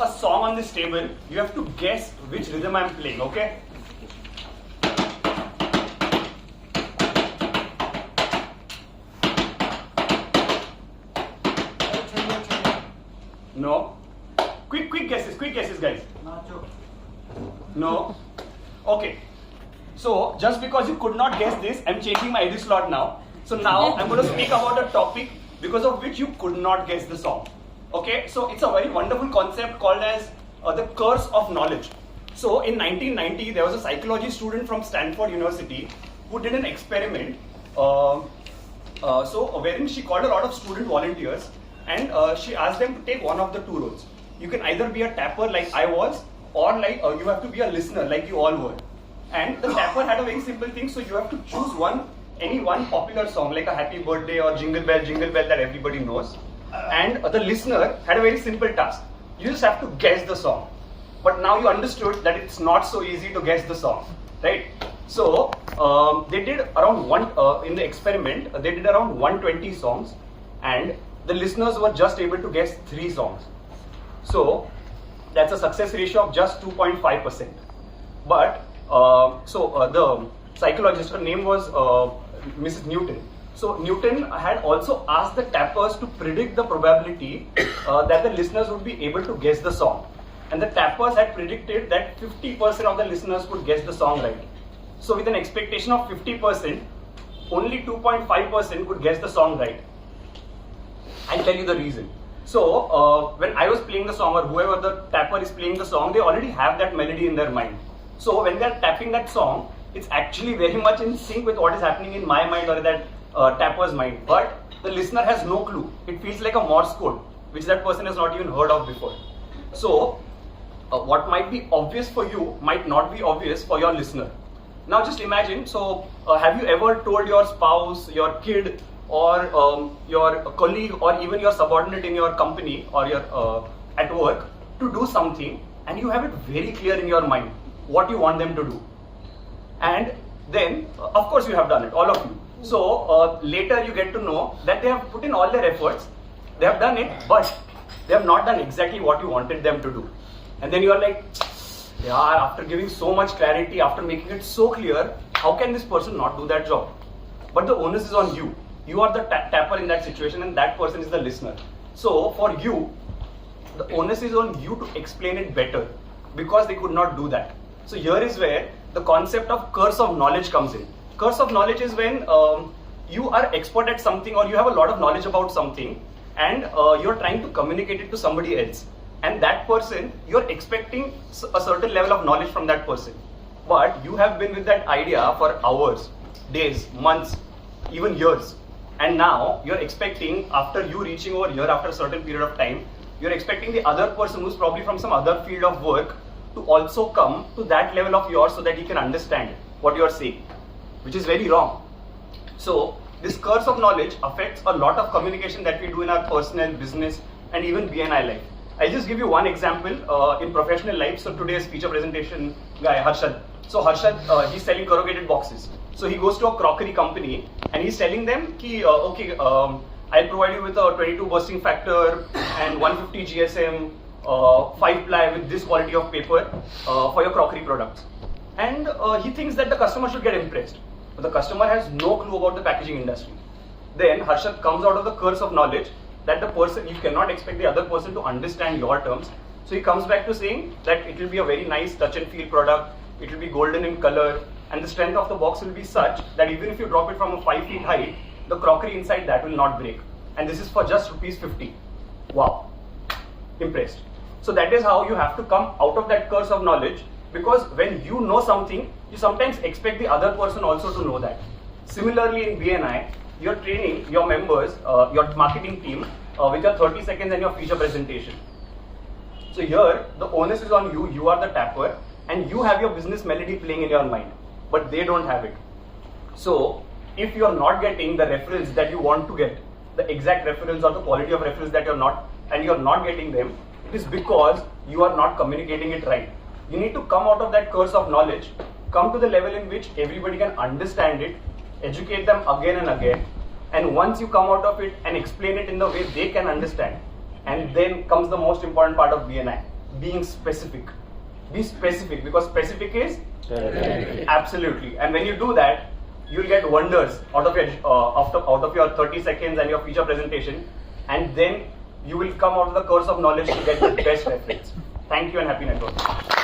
a song on this table. You have to guess which rhythm I'm playing, okay? No. Quick guesses, guys. No. Okay. So, just because you could not guess this, I'm changing my edit slot now. So now I'm going to speak about a topic because of which you could not guess the song. Okay, so it's a very wonderful concept called as the curse of knowledge. So in 1990, there was a psychology student from Stanford University who did an experiment. Wherein she called a lot of student volunteers and she asked them to take one of the two roles. You can either be a tapper like I was, or like you have to be a listener like you all were. And the tapper had a very simple thing, so you have to choose any one popular song like a Happy Birthday or Jingle Bell that everybody knows. And the listener had a very simple task. You just have to guess the song. But now you understood that it's not so easy to guess the song, right? So they did around in the experiment, they did around 120 songs, and the listeners were just able to guess 3 songs. So that's a success ratio of just 2.5%. But the psychologist, her name was Mrs. Newton. So Newton had also asked the tappers to predict the probability that the listeners would be able to guess the song. And the tappers had predicted that 50% of the listeners could guess the song right. So with an expectation of 50%, only 2.5% could guess the song right. I'll tell you the reason. So when I was playing the song, or whoever the tapper is playing the song, they already have that melody in their mind. So when they're tapping that song, it's actually very much in sync with what is happening in my mind or that tapper's mind. But the listener has no clue. It feels like a Morse code, which that person has not even heard of before. So what might be obvious for you might not be obvious for your listener. Now just imagine, have you ever told your spouse, your kid, or your colleague, or even your subordinate in your company or your at work to do something, and you have it very clear in your mind what you want them to do? And then, of course, you have done it, all of you. So later you get to know that they have put in all their efforts, they have done it, but they have not done exactly what you wanted them to do. And then you are like, yeah, after giving so much clarity, after making it so clear, how can this person not do that job? But the onus is on you. You are the tapper in that situation, and that person is the listener. So for you, the onus is on you to explain it better, because they could not do that. So here is where the concept of curse of knowledge comes in. Curse of knowledge is when you are expert at something, or you have a lot of knowledge about something, and you're trying to communicate it to somebody else. And that person, you're expecting a certain level of knowledge from that person. But you have been with that idea for hours, days, months, even years. And now you're expecting, after you reaching over here after a certain period of time, you're expecting the other person who's probably from some other field of work to also come to that level of yours so that he can understand what you're saying, which is very wrong. So this curse of knowledge affects a lot of communication that we do in our personal, business, and even BNI life. I'll just give you one example in professional life. So today's feature presentation guy, Harshad. So Harshad, he's selling corrugated boxes. So he goes to a crockery company and he's telling them, I'll provide you with a 22 bursting factor and 150 GSM, 5 ply with this quality of paper for your crockery products. And he thinks that the customer should get impressed. But the customer has no clue about the packaging industry. Then Harshad comes out of the curse of knowledge that the person, you cannot expect the other person to understand your terms. So he comes back to saying that it will be a very nice touch and feel product, it will be golden in color, and the strength of the box will be such that even if you drop it from a 5 feet height, the crockery inside that will not break. And this is for just ₹50. Wow, impressed. So that is how you have to come out of that curse of knowledge, because when you know something, you sometimes expect the other person also to know that. Similarly in BNI, you're training your members, your marketing team with your 30 seconds and your feature presentation. So here, the onus is on you, you are the tapper, and you have your business melody playing in your mind, but they don't have it. So if you're not getting the referrals that you want to get, the exact referrals or the quality of referrals that you're not getting them, it is because you are not communicating it right. You need to come out of that curse of knowledge, come to the level in which everybody can understand it, educate them again and again, and once you come out of it and explain it in the way they can understand, and then comes the most important part of BNI, being specific. Be specific, because specific is absolutely. And when you do that, you'll get wonders out of your 30 seconds and your feature presentation, and then you will come out of the course of knowledge to get the best reference. Thank you and happy networking.